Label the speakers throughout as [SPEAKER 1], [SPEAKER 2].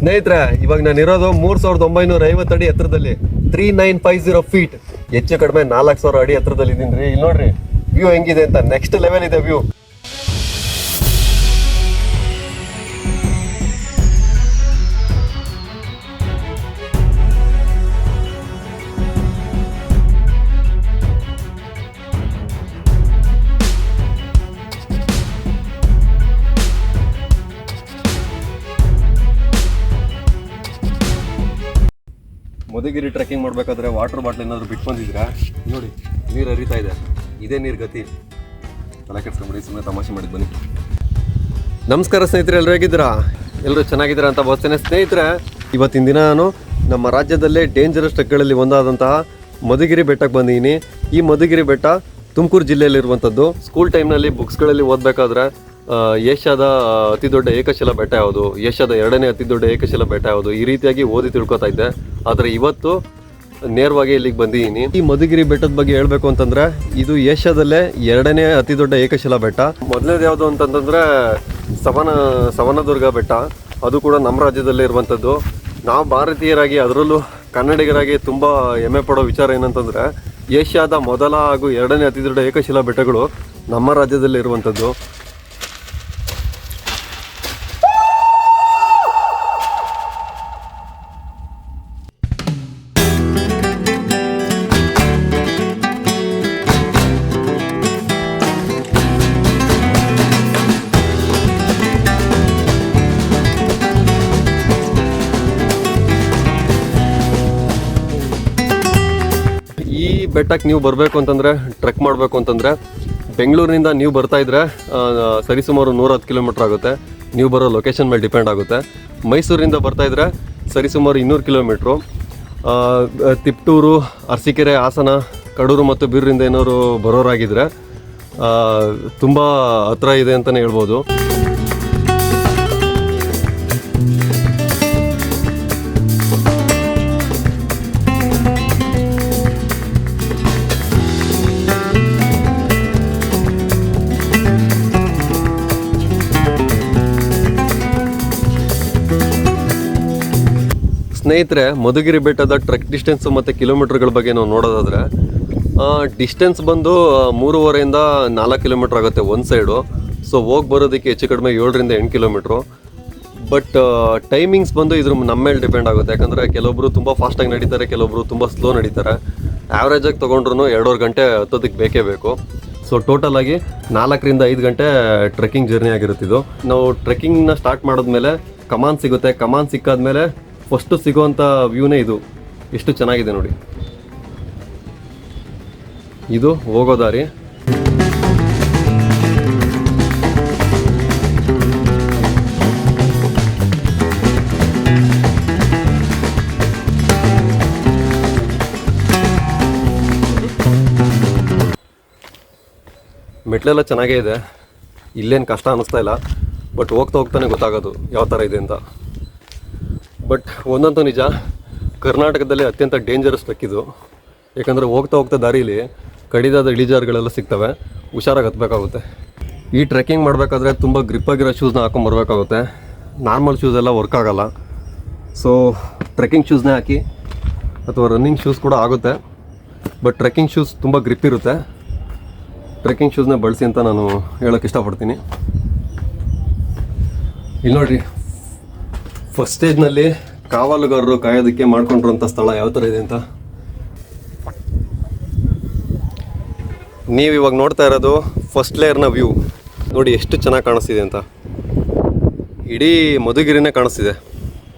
[SPEAKER 1] ಸ್ನೇಹಿತರೆ, ಇವಾಗ ನಾನು ಇರೋದು 3950 ಅಡಿ ಎತ್ತರದಲ್ಲಿ, 3950 ಫೀಟ್, ಹೆಚ್ಚು ಕಡಿಮೆ 4000 ಅಡಿ ಎತ್ತರದಲ್ಲಿ ಇದೀನಿ ರೀ. ಇಲ್ಲಿ ನೋಡ್ರಿ ವ್ಯೂ ಹೆಂಗಿದೆ ಅಂತ, ನೆಕ್ಸ್ಟ್ ಲೆವೆಲ್ ಇದೆ ವ್ಯೂ. ಮಧುಗಿರಿ ಟ್ರೆಕ್ಕಿಂಗ್ ಮಾಡಬೇಕಾದ್ರೆ ವಾಟರ್ ಬಾಟ್ಲ್ ಏನಾದರೂ ಬಿಟ್ಟು ಬಂದಿದ್ರೆ ನೋಡಿ, ನೀರು ಹರಿತಾ ಇದೆ. ಇದೇ ನೀರು ಗತಿ. ತಲೆ ಕೆಡ್ಸ್ಕೊಂಬಿಡಿ, ಸುಮ್ಮನೆ ತಮಾಷೆ ಮಾಡಿದ್ದು ಬನ್ನಿ. ನಮಸ್ಕಾರ ಸ್ನೇಹಿತರೆ, ಎಲ್ಲರೂ ಹೇಗಿದ್ದೀರಾ? ಎಲ್ಲರೂ ಚೆನ್ನಾಗಿದ್ದೀರಾ ಅಂತ ಭಾವಿಸ್ತೇನೆ. ಸ್ನೇಹಿತರೆ, ಇವತ್ತಿನ ದಿನ ನಾನು ನಮ್ಮ ರಾಜ್ಯದಲ್ಲೇ ಡೇಂಜರಸ್ ಟ್ರೆಕ್ಗಳಲ್ಲಿ ಒಂದಾದಂತಹ ಮಧುಗಿರಿ ಬೆಟ್ಟಕ್ಕೆ ಬಂದಿದ್ದೀನಿ. ಈ ಮಧುಗಿರಿ ಬೆಟ್ಟ ತುಮಕೂರು ಜಿಲ್ಲೆಯಲ್ಲಿರುವಂಥದ್ದು. ಸ್ಕೂಲ್ ಟೈಮ್ನಲ್ಲಿ ಬುಕ್ಸ್ಗಳಲ್ಲಿ ಓದಬೇಕಾದ್ರೆ ಏಷ್ಯಾದ ಅತಿ ದೊಡ್ಡ ಏಕಶಿಲಾ ಬೆಟ್ಟ ಯಾವುದು, ಏಷ್ಯಾದ 2ನೇ ಅತಿ ದೊಡ್ಡ ಏಕಶಿಲಾ ಬೆಟ್ಟ ಯಾವುದು, ಈ ರೀತಿಯಾಗಿ ಓದಿ ತಿಳ್ಕೊತಾ ಇದ್ದೆ. ಆದರೆ ಇವತ್ತು ನೇರವಾಗಿ ಇಲ್ಲಿಗೆ ಬಂದಿದ್ದೀನಿ. ಈ ಮಧುಗಿರಿ ಬೆಟ್ಟದ ಬಗ್ಗೆ ಹೇಳಬೇಕು ಅಂತಂದರೆ, ಇದು ಏಷ್ಯಾದಲ್ಲೇ 2ನೇ ಅತಿ ದೊಡ್ಡ ಏಕಶಿಲಾ ಬೆಟ್ಟ. ಮೊದಲನೇದು ಯಾವುದು ಅಂತಂತಂದರೆ ಸವನದುರ್ಗ ಬೆಟ್ಟ. ಅದು ಕೂಡ ನಮ್ಮ ರಾಜ್ಯದಲ್ಲೇ ಇರುವಂಥದ್ದು. ನಾವು ಭಾರತೀಯರಾಗಿ, ಅದರಲ್ಲೂ ಕನ್ನಡಿಗರಾಗಿ ತುಂಬ ಹೆಮ್ಮೆ ಪಡೋ ವಿಚಾರ ಏನಂತಂದರೆ, ಏಷ್ಯಾದ ಮೊದಲ ಹಾಗೂ 2ನೇ ಅತಿ ದೊಡ್ಡ ಏಕಶಿಲಾ ಬೆಟ್ಟಗಳು ನಮ್ಮ ರಾಜ್ಯದಲ್ಲೇ ಇರುವಂಥದ್ದು. ಈ ಬೆಟ್ಟಕ್ಕೆ ನೀವು ಬರಬೇಕು ಅಂತಂದರೆ, ಟ್ರೆಕ್ ಮಾಡಬೇಕು ಅಂತಂದರೆ, ಬೆಂಗಳೂರಿನಿಂದ ನೀವು ಬರ್ತಾ ಇದ್ರೆ ಸರಿಸುಮಾರು 110 ಕಿಲೋಮೀಟ್ರ್ ಆಗುತ್ತೆ. ನೀವು ಬರೋ ಲೊಕೇಶನ್ ಮೇಲೆ ಡಿಪೆಂಡ್ ಆಗುತ್ತೆ. ಮೈಸೂರಿಂದ ಬರ್ತಾಯಿದ್ರೆ ಸರಿಸುಮಾರು 200 ಕಿಲೋಮೀಟ್ರು. ತಿಪ್ಟೂರು, ಅರಸೀಕೆರೆ, ಹಾಸನ, ಕಡೂರು ಮತ್ತು ಬೀರೂರಿಂದ ಏನಾದ್ರು ಬರೋರಾಗಿದ್ದರೆ ತುಂಬ ಹತ್ರ ಇದೆ ಅಂತಲೇ ಹೇಳ್ಬೋದು. ಸ್ನೇಹಿತರೆ, ಮಧುಗಿರಿ ಬೆಟ್ಟದ ಟ್ರೆಕ್ ಡಿಸ್ಟೆನ್ಸು ಮತ್ತು ಕಿಲೋಮೀಟ್ರ್ಗಳ ಬಗ್ಗೆ ನಾವು ನೋಡೋದಾದರೆ, ಡಿಸ್ಟೆನ್ಸ್ ಬಂದು 3.5ರಿಂದ 4 ಕಿಲೋಮೀಟ್ರ್ ಆಗುತ್ತೆ ಒಂದು ಸೈಡು. ಸೊ ಹೋಗಿ ಬರೋದಕ್ಕೆ ಹೆಚ್ಚು ಕಡಿಮೆ 7ರಿಂದ 8 ಕಿಲೋಮೀಟ್ರು. ಬಟ್ ಟೈಮಿಂಗ್ಸ್ ಬಂದು ಇದ್ರ ನಮ್ಮ ಮೇಲೆ ಡಿಪೆಂಡ್ ಆಗುತ್ತೆ. ಯಾಕಂದರೆ ಕೆಲವೊಬ್ಬರು ತುಂಬ ಫಾಸ್ಟಾಗಿ ನಡೀತಾರೆ, ಕೆಲವೊಬ್ಬರು ತುಂಬ ಸ್ಲೋ ನಡೀತಾರೆ. ಆ್ಯಾವ್ರೇಜಾಗಿ ತೊಗೊಂಡ್ರು 2.5 ಗಂಟೆ ಹತ್ತೋದಕ್ಕೆ ಬೇಕೇ ಬೇಕು. ಸೊ ಟೋಟಲಾಗಿ 4ರಿಂದ 5 ಗಂಟೆ ಟ್ರೆಕ್ಕಿಂಗ್ ಜರ್ನಿ ಆಗಿರುತ್ತಿದ್ದು. ನಾವು ಟ್ರೆಕ್ಕಿಂಗ್ನ ಸ್ಟಾರ್ಟ್ ಮಾಡಿದ್ಮೇಲೆ ಕಮಾನ್ ಸಿಗುತ್ತೆ. ಕಮಾನ್ ಸಿಕ್ಕಾದ್ಮೇಲೆ ಫಸ್ಟು ಸಿಗೋವಂಥ ವ್ಯೂನೇ ಇದು. ಎಷ್ಟು ಚೆನ್ನಾಗಿದೆ ನೋಡಿ. ಇದು ಹೋಗೋ ದಾರಿ. ಮೆಟ್ಲೆಲ್ಲ ಚೆನ್ನಾಗೇ ಇದೆ, ಇಲ್ಲೇನು ಕಷ್ಟ ಅನ್ನಿಸ್ತಾ ಇಲ್ಲ. ಬಟ್ ಹೋಗ್ತಾನೆ ಗೊತ್ತಾಗೋದು ಯಾವ ಥರ ಇದೆ ಅಂತ. ಬಟ್ ಒಂದಂತೂ ನಿಜ, ಕರ್ನಾಟಕದಲ್ಲಿ ಅತ್ಯಂತ ಡೇಂಜರಸ್ ಟ್ರೆಕ್ ಇದು. ಯಾಕಂದರೆ ಹೋಗ್ತಾ ದಾರೀಲಿ ಕಡಿದಾದ ಇಳಿಜಾರುಗಳೆಲ್ಲ ಸಿಗ್ತವೆ, ಹುಷಾರಾಗಿ ಹತ್ತಬೇಕಾಗುತ್ತೆ. ಈ ಟ್ರೆಕ್ಕಿಂಗ್ ಮಾಡಬೇಕಾದ್ರೆ ತುಂಬ ಗ್ರಿಪ್ಪಾಗಿರೋ ಶೂಸ್ನ ಹಾಕೊಂಬರ್ಬೇಕಾಗುತ್ತೆ. ನಾರ್ಮಲ್ ಶೂಸ್ ಎಲ್ಲ ವರ್ಕ್ ಆಗೋಲ್ಲ. ಸೊ ಟ್ರೆಕ್ಕಿಂಗ್ ಶೂಸ್ನೇ ಹಾಕಿ, ಅಥವಾ ರನ್ನಿಂಗ್ ಶೂಸ್ ಕೂಡ ಆಗುತ್ತೆ. ಬಟ್ ಟ್ರೆಕ್ಕಿಂಗ್ ಶೂಸ್ ತುಂಬ ಗ್ರಿಪ್ ಇರುತ್ತೆ. ಟ್ರೆಕ್ಕಿಂಗ್ ಶೂಸ್ನೇ ಬಳಸಿ ಅಂತ ನಾನು ಹೇಳೋಕ್ಕೆ ಇಷ್ಟಪಡ್ತೀನಿ. ಇಲ್ಲಿ ನೋಡಿರಿ, ಫಸ್ಟ್ ಸ್ಟೇಜ್ನಲ್ಲಿ ಕಾವಲುಗಾರರು ಕಾಯೋದಕ್ಕೆ ಮಾಡ್ಕೊಂಡಿರೋಂಥ ಸ್ಥಳ ಯಾವ ಥರ ಇದೆ ಅಂತ. ನೀವು ಇವಾಗ ನೋಡ್ತಾ ಇರೋದು ಫಸ್ಟ್ ಲೇಯರ್ನ ವ್ಯೂ ನೋಡಿ, ಎಷ್ಟು ಚೆನ್ನಾಗಿ ಕಾಣಿಸ್ತಿದೆ ಅಂತ. ಇಡೀ ಮಧುಗಿರಿನೇ ಕಾಣಿಸ್ತಿದೆ.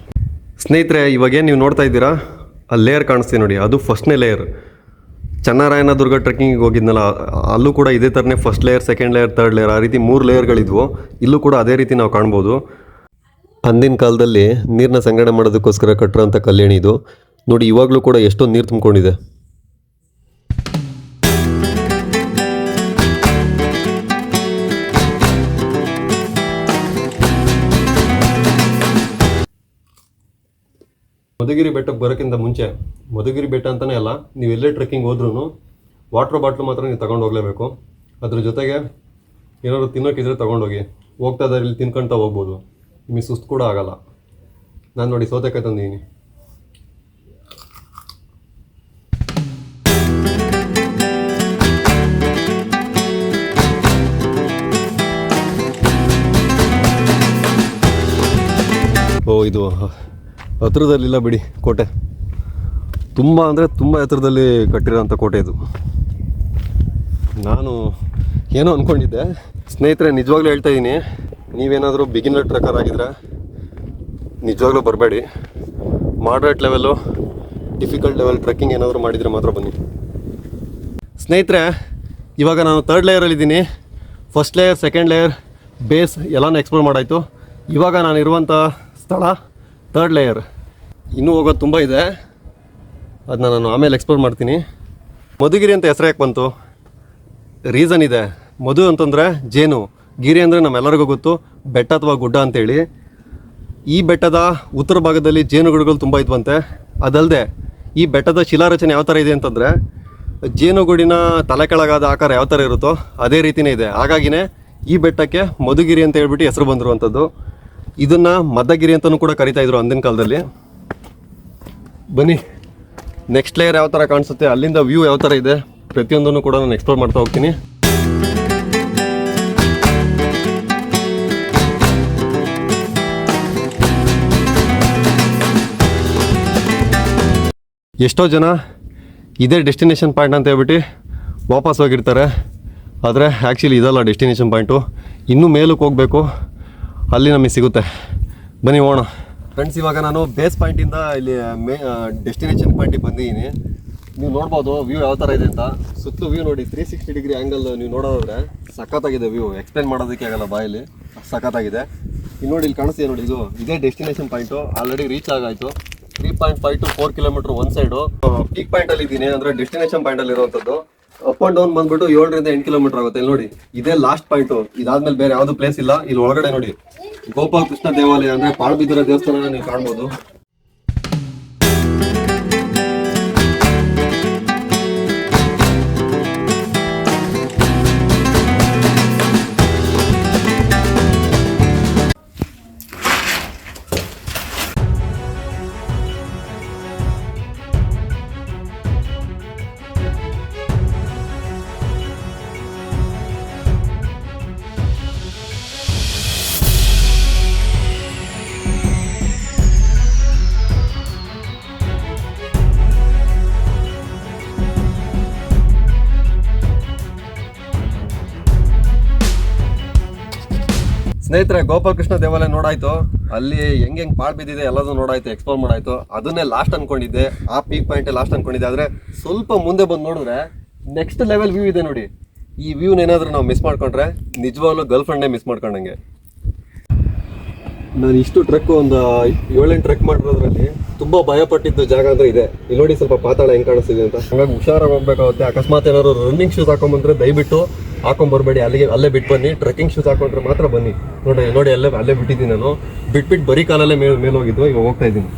[SPEAKER 1] ಸ್ನೇಹಿತರೆ, ಇವಾಗೇನು ನೀವು ನೋಡ್ತಾ ಇದ್ದೀರಾ, ಆ ಲೇಯರ್ ಕಾಣಿಸ್ತಿದೆ ನೋಡಿ, ಅದು ಫಸ್ಟ್ನೇ ಲೇಯರ್. ಚನ್ನರಾಯನದುರ್ಗ ಟ್ರೆಕ್ಕಿಂಗಿಗೆ ಹೋಗಿದ್ನಲ್ಲ, ಅಲ್ಲೂ ಕೂಡ ಇದೇ ಥರನೇ first layer, second layer, third layer, ಆ ರೀತಿ 3 ಲೇಯರ್ಗಳಿದ್ವು. ಇಲ್ಲೂ ಕೂಡ ಅದೇ ರೀತಿ ನಾವು ಕಾಣ್ಬೋದು. ಅಂದಿನ ಕಾಲದಲ್ಲಿ ನೀರನ್ನ ಸಂಗ್ರಹಣೆ ಮಾಡೋದಕ್ಕೋಸ್ಕರ ಕಟ್ಟಿರೋಂಥ ಕಲ್ಯಾಣಿ ಇದು ನೋಡಿ. ಇವಾಗಲೂ ಕೂಡ ಎಷ್ಟೊಂದು ನೀರು ತುಂಬಿಕೊಂಡಿದೆ. ಮಧುಗಿರಿ ಬೆಟ್ಟಕ್ಕೆ ಬರೋಕ್ಕಿಂತ ಮುಂಚೆ, ಮಧುಗಿರಿ ಬೆಟ್ಟ ಅಂತಲೇ ಅಲ್ಲ, ನೀವು ಎಲ್ಲೇ ಟ್ರೆಕ್ಕಿಂಗ್ ಹೋದ್ರೂ ವಾಟರ್ ಬಾಟ್ಲು ಮಾತ್ರ ನೀವು ತಗೊಂಡು ಹೋಗಲೇಬೇಕು. ಅದ್ರ ಜೊತೆಗೆ ಏನಾದ್ರು ತಿನ್ನೋಕ್ಕಿದ್ರೆ ತೊಗೊಂಡೋಗಿ. ಹೋಗ್ತಾ ಇದ್ದಾರೆ, ಇಲ್ಲಿ ತಿನ್ಕೊಳ್ತಾ ಹೋಗ್ಬೋದು, ನಿಮಗೆ ಸುಸ್ತು ಕೂಡ ಆಗಲ್ಲ. ನಾನು ನೋಡಿ ಸೌತೆಕಾಯಿ ತಂದಿದ್ದೀನಿ. ಓ ಇದು ಹತ್ರದಲ್ಲಿಲ್ಲ ಬಿಡಿ ಕೋಟೆ, ತುಂಬ ಅಂದರೆ ತುಂಬ ಎತ್ತರದಲ್ಲಿ ಕಟ್ಟಿರೋಂಥ ಕೋಟೆ ಇದು. ನಾನು ಏನೋ ಅಂದ್ಕೊಂಡಿದ್ದೆ ಸ್ನೇಹಿತರೆ, ನಿಜವಾಗ್ಲೂ ಹೇಳ್ತಾ ಇದ್ದೀನಿ, ನೀವೇನಾದರೂ ಬಿಗಿನರ್ ಟ್ರೆಕ್ಕರ್ ಆಗಿದ್ರೆ ನಿಜವಾಗ್ಲೂ ಬರಬೇಡಿ. Moderate level, difficult level trekking ಏನಾದರೂ ಮಾಡಿದರೆ ಮಾತ್ರ ಬನ್ನಿ. ಸ್ನೇಹಿತರೆ, ಇವಾಗ ನಾನು 3rd ಲೇಯರಲ್ಲಿದ್ದೀನಿ. First layer, second layer, base ಎಲ್ಲನೂ ಎಕ್ಸ್ಪ್ಲೋರ್ ಮಾಡಾಯಿತು. ಇವಾಗ ನಾನು ಇರುವಂಥ ಸ್ಥಳ 3rd ಲೇಯರ್. ಇನ್ನೂ ಹೋಗೋದು ತುಂಬ ಇದೆ, ಅದನ್ನ ನಾನು ಆಮೇಲೆ ಎಕ್ಸ್ಪ್ಲೋರ್ ಮಾಡ್ತೀನಿ. ಮಧುಗಿರಿ ಅಂತ ಹೆಸರು ಯಾಕೆ ಬಂತು? ರೀಸನ್ ಇದೆ. ಮಧು ಅಂತಂದರೆ ಜೇನು, ಗಿರಿ ಅಂದರೆ ನಮ್ಮೆಲ್ಲರಿಗೂ ಗೊತ್ತು ಬೆಟ್ಟ ಅಥವಾ ಗುಡ್ಡ ಅಂತೇಳಿ. ಈ ಬೆಟ್ಟದ ಉತ್ತರ ಭಾಗದಲ್ಲಿ ಜೇನುಗೂಡುಗಳು ತುಂಬ ಇದ್ವಂತೆ. ಅದಲ್ಲದೆ ಈ ಬೆಟ್ಟದ ಶಿಲಾರಚನೆ ಯಾವ ಥರ ಇದೆ ಅಂತಂದರೆ, ಜೇನುಗೂಡಿನ ತಲೆ ಕೆಳಗಾದ ಆಕಾರ ಯಾವ ಥರ ಇರುತ್ತೋ ಅದೇ ರೀತಿಯೇ ಇದೆ. ಹಾಗಾಗಿನೇ ಈ ಬೆಟ್ಟಕ್ಕೆ ಮಧುಗಿರಿ ಅಂತ ಹೇಳ್ಬಿಟ್ಟು ಹೆಸರು ಬಂದಿರುವಂಥದ್ದು. ಇದನ್ನು ಮದ್ದಗಿರಿ ಅಂತಲೂ ಕೂಡ ಕರಿತಾ ಇದ್ರು ಅಂದಿನ ಕಾಲದಲ್ಲಿ. ಬನ್ನಿ, ನೆಕ್ಸ್ಟ್ ಲೇಯರ್ ಯಾವ ಥರ ಕಾಣಿಸುತ್ತೆ, ಅಲ್ಲಿಂದ ವ್ಯೂ ಯಾವ ಥರ ಇದೆ, ಪ್ರತಿಯೊಂದನ್ನು ಕೂಡ ನಾನು ಎಕ್ಸ್ಪ್ಲೋರ್ ಮಾಡ್ತಾ ಹೋಗ್ತೀನಿ. ಎಷ್ಟೋ ಜನ ಇದೇ ಡೆಸ್ಟಿನೇಷನ್ ಪಾಯಿಂಟ್ ಅಂತ ಹೇಳ್ಬಿಟ್ಟು ವಾಪಸ್ ಹೋಗಿರ್ತಾರೆ. ಆದರೆ ಆ್ಯಕ್ಚುಲಿ ಇದಲ್ಲ ಡೆಸ್ಟಿನೇಷನ್ ಪಾಯಿಂಟು, ಇನ್ನೂ ಮೇಲಕ್ಕೆ ಹೋಗಬೇಕು, ಅಲ್ಲಿ ನಮಗೆ ಸಿಗುತ್ತೆ. ಬನ್ನಿ ಹೋಗೋಣ ಫ್ರೆಂಡ್ಸ್. ಇವಾಗ ನಾನು ಬೇಸ್ ಪಾಯಿಂಟಿಂದ ಇಲ್ಲಿ ಡೆಸ್ಟಿನೇಷನ್ ಪಾಯಿಂಟಿಗೆ ಬಂದಿದ್ದೀನಿ. ನೀವು ನೋಡ್ಬೋದು ವ್ಯೂ ಯಾವ ಥರ ಇದೆ ಅಂತ. ಸುತ್ತಲೂ ವ್ಯೂ ನೋಡಿ, 360 ಡಿಗ್ರಿ ಆ್ಯಂಗಲ್ ನೀವು ನೋಡೋದಾದ್ರೆ ಸಖತ್ತಾಗಿದೆ ವ್ಯೂ. ಎಕ್ಸ್ಪ್ಲೇನ್ ಮಾಡೋದಕ್ಕೆ ಆಗಲ್ಲ ಬಾಯಲ್ಲಿ, ಸಖತ್ತಾಗಿದೆ. ಇಲ್ಲಿ ನೋಡಿ, ಇಲ್ಲಿ ಕಾಣಿಸ್ತಿದೆ ನೋಡಿ, ಇದೇ ಡೆಸ್ಟಿನೇಷನ್ ಪಾಯಿಂಟು. ಆಲ್ರೆಡಿ ರೀಚ್ ಆಗಾಯಿತು. 3.5 to 4 ಕಿಲೋಮೀಟರ್ ಒಂದು ಸೈಡು. ಪೀಕ್ ಪಾಯಿಂಟಲ್ಲಿ ಇದ್ದೀನಿ, ಅಂದರೆ ಡೆಸ್ಟಿನೇಷನ್ ಪಾಯಿಂಟಲ್ಲಿ ಇರುವಂಥದ್ದು. ಅಪ್ ಆ್ಯಂಡ್ ಡೌನ್ ಬಂದ್ಬಿಟ್ಟು 7 ರಿಂದ 8 ಕಿಲೋಮೀಟರ್ ಆಗುತ್ತೆ. ಇಲ್ಲಿ ನೋಡಿ, ಇದೇ ಲಾಸ್ಟ್ ಪಾಯಿಂಟು. ಇದಾದ್ಮೇಲೆ ಬೇರೆ ಯಾವುದು ಪ್ಲೇಸ್ ಇಲ್ಲ. ಇಲ್ಲಿ ಒಳಗಡೆ ನೋಡಿ ಗೋಪಾಲ ಕೃಷ್ಣ ದೇವಾಲಯ, ಅಂದರೆ ಪಾಳ್ಬಿದ್ದರ ದೇವಸ್ಥಾನ ನೀವು ಕಾಣ್ಬೋದು. ಸ್ನೇಹಿತರೆ, ಗೋಪಾಲಕೃಷ್ಣ ದೇವಾಲಯ ನೋಡಾಯ್ತು, ಅಲ್ಲಿ ಹೆಂಗೆ ಪಾಳ್ ಬಿದ್ದಿದೆ ಎಲ್ಲದೂ ನೋಡಾಯ್ತು, ಎಕ್ಸ್ಪ್ಲೋರ್ ಮಾಡಾಯ್ತು. ಅದನ್ನೇ ಲಾಸ್ಟ್ ಅನ್ಕೊಂಡಿದ್ದೆ, ಆ ಪೀಕ್ ಪಾಯಿಂಟೇ ಲಾಸ್ಟ್ ಅನ್ಕೊಂಡಿದ್ದೆ. ಆದರೆ ಸ್ವಲ್ಪ ಮುಂದೆ ಬಂದು ನೋಡಿದ್ರೆ ನೆಕ್ಸ್ಟ್ ಲೆವೆಲ್ ವ್ಯೂ ಇದೆ ನೋಡಿ. ಈ ವ್ಯೂನ ಏನಾದರೂ ನಾವು ಮಿಸ್ ಮಾಡ್ಕೊಂಡ್ರೆ ನಿಜವಾಗ್ಲೂ ಗರ್ಲ್ ಫ್ರೆಂಡೇ ಮಿಸ್ ಮಾಡ್ಕೊಂಡಂಗೆ. ನಾನು ಇಷ್ಟು ಟ್ರೆಕ್ ಒಂದು 7-8 ಟ್ರೆಕ್ ಮಾಡಿರೋದ್ರಲ್ಲಿ ತುಂಬ ಭಯಪಟ್ಟಿದ್ದು ಜಾಗ ಅಂದರೆ ಇದೆ. ಇಲ್ಲಿ ನೋಡಿ ಸ್ವಲ್ಪ ಪಾತಾಳ ಹೆಂಗೆ ಕಾಣಿಸ್ತಿದೆ ಅಂತ. ಹಾಗಾಗಿ ಹುಷಾರಾಗಿ ಹೋಗ್ಬೇಕಾಗುತ್ತೆ. ಅಕಸ್ಮಾತ್ ಏನಾದ್ರು ರನ್ನಿಂಗ್ ಶೂಸ್ ಹಾಕೊಂಡ್ಬಂದ್ರೆ ದಯವಿಟ್ಟು ಹಾಕೊಂಡ್ಬರ್ಬೇಡಿ, ಅಲ್ಲೇ ಬಿಟ್ಟು ಬನ್ನಿ. ಟ್ರೆಕ್ಕಿಂಗ್ ಶೂಸ್ ಹಾಕೊಂಡ್ರೆ ಮಾತ್ರ ಬನ್ನಿ. ನೋಡಿ ಅಲ್ಲೇ ಬಿಟ್ಟಿದ್ದೀನಿ ನಾನು. ಬಿಟ್ಬಿಟ್ಟು ಬರೀ ಕಾಲಲ್ಲೇ ಮೇಲೆ ಹೋಗಿದ್ದು, ಇವಾಗ ಹೋಗ್ತಾ ಇದ್ದೀನಿ.